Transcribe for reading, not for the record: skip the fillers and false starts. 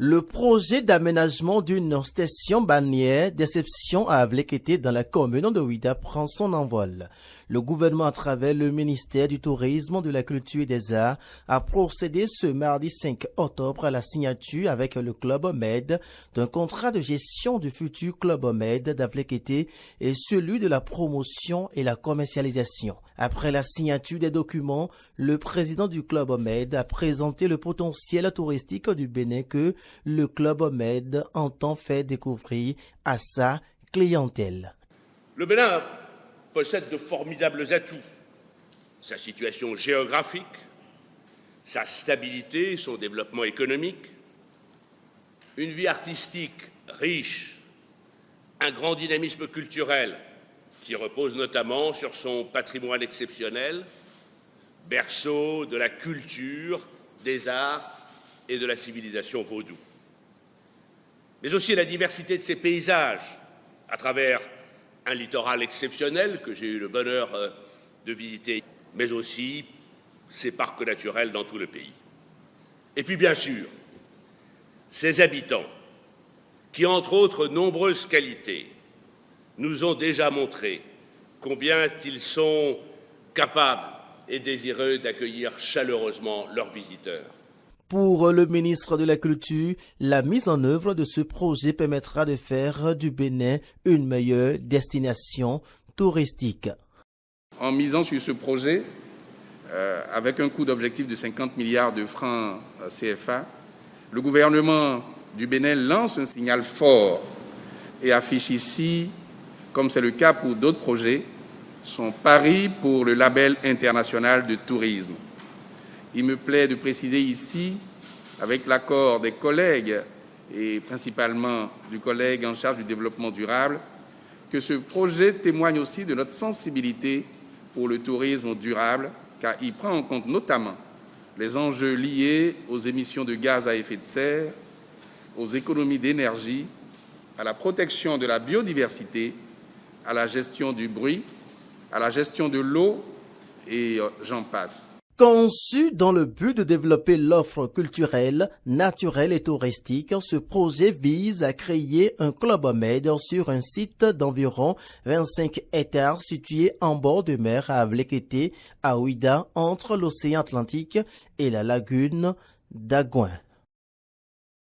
Le projet d'aménagement d'une station balnéaire d'exception à Avlekété dans la commune de Ouidah prend son envol. Le gouvernement, à travers le ministère du Tourisme, de la Culture et des Arts, a procédé ce mardi 5 octobre à la signature avec le Club Med d'un contrat de gestion du futur Club Med d'Avlekété et celui de la promotion et la commercialisation. Après la signature des documents, le président du Club Med a présenté le potentiel touristique du Bénin que le Club Med entend faire découvrir à sa clientèle. Le Bénin possède de formidables atouts. Sa situation géographique, sa stabilité, son développement économique, une vie artistique riche, un grand dynamisme culturel qui repose notamment sur son patrimoine exceptionnel, berceau de la culture, des arts et de la civilisation vaudou. Mais aussi la diversité de ses paysages, à travers un littoral exceptionnel que j'ai eu le bonheur de visiter, mais aussi ses parcs naturels dans tout le pays. Et puis bien sûr, ses habitants, qui entre autres nombreuses qualités, nous ont déjà montré combien ils sont capables et désireux d'accueillir chaleureusement leurs visiteurs. Pour le ministre de la Culture, la mise en œuvre de ce projet permettra de faire du Bénin une meilleure destination touristique. En misant sur ce projet, avec un coût d'objectif de 50 milliards de francs CFA, le gouvernement du Bénin lance un signal fort et affiche ici, comme c'est le cas pour d'autres projets, son pari pour le label international de tourisme. Il me plaît de préciser ici, avec l'accord des collègues et principalement du collègue en charge du développement durable, que ce projet témoigne aussi de notre sensibilité pour le tourisme durable, car il prend en compte notamment les enjeux liés aux émissions de gaz à effet de serre, aux économies d'énergie, à la protection de la biodiversité, à la gestion du bruit, à la gestion de l'eau et j'en passe. Conçu dans le but de développer l'offre culturelle, naturelle et touristique, ce projet vise à créer un Club Med sur un site d'environ 25 hectares situé en bord de mer à Avlekété, à Ouidah, entre l'océan Atlantique et la lagune d'Agouin.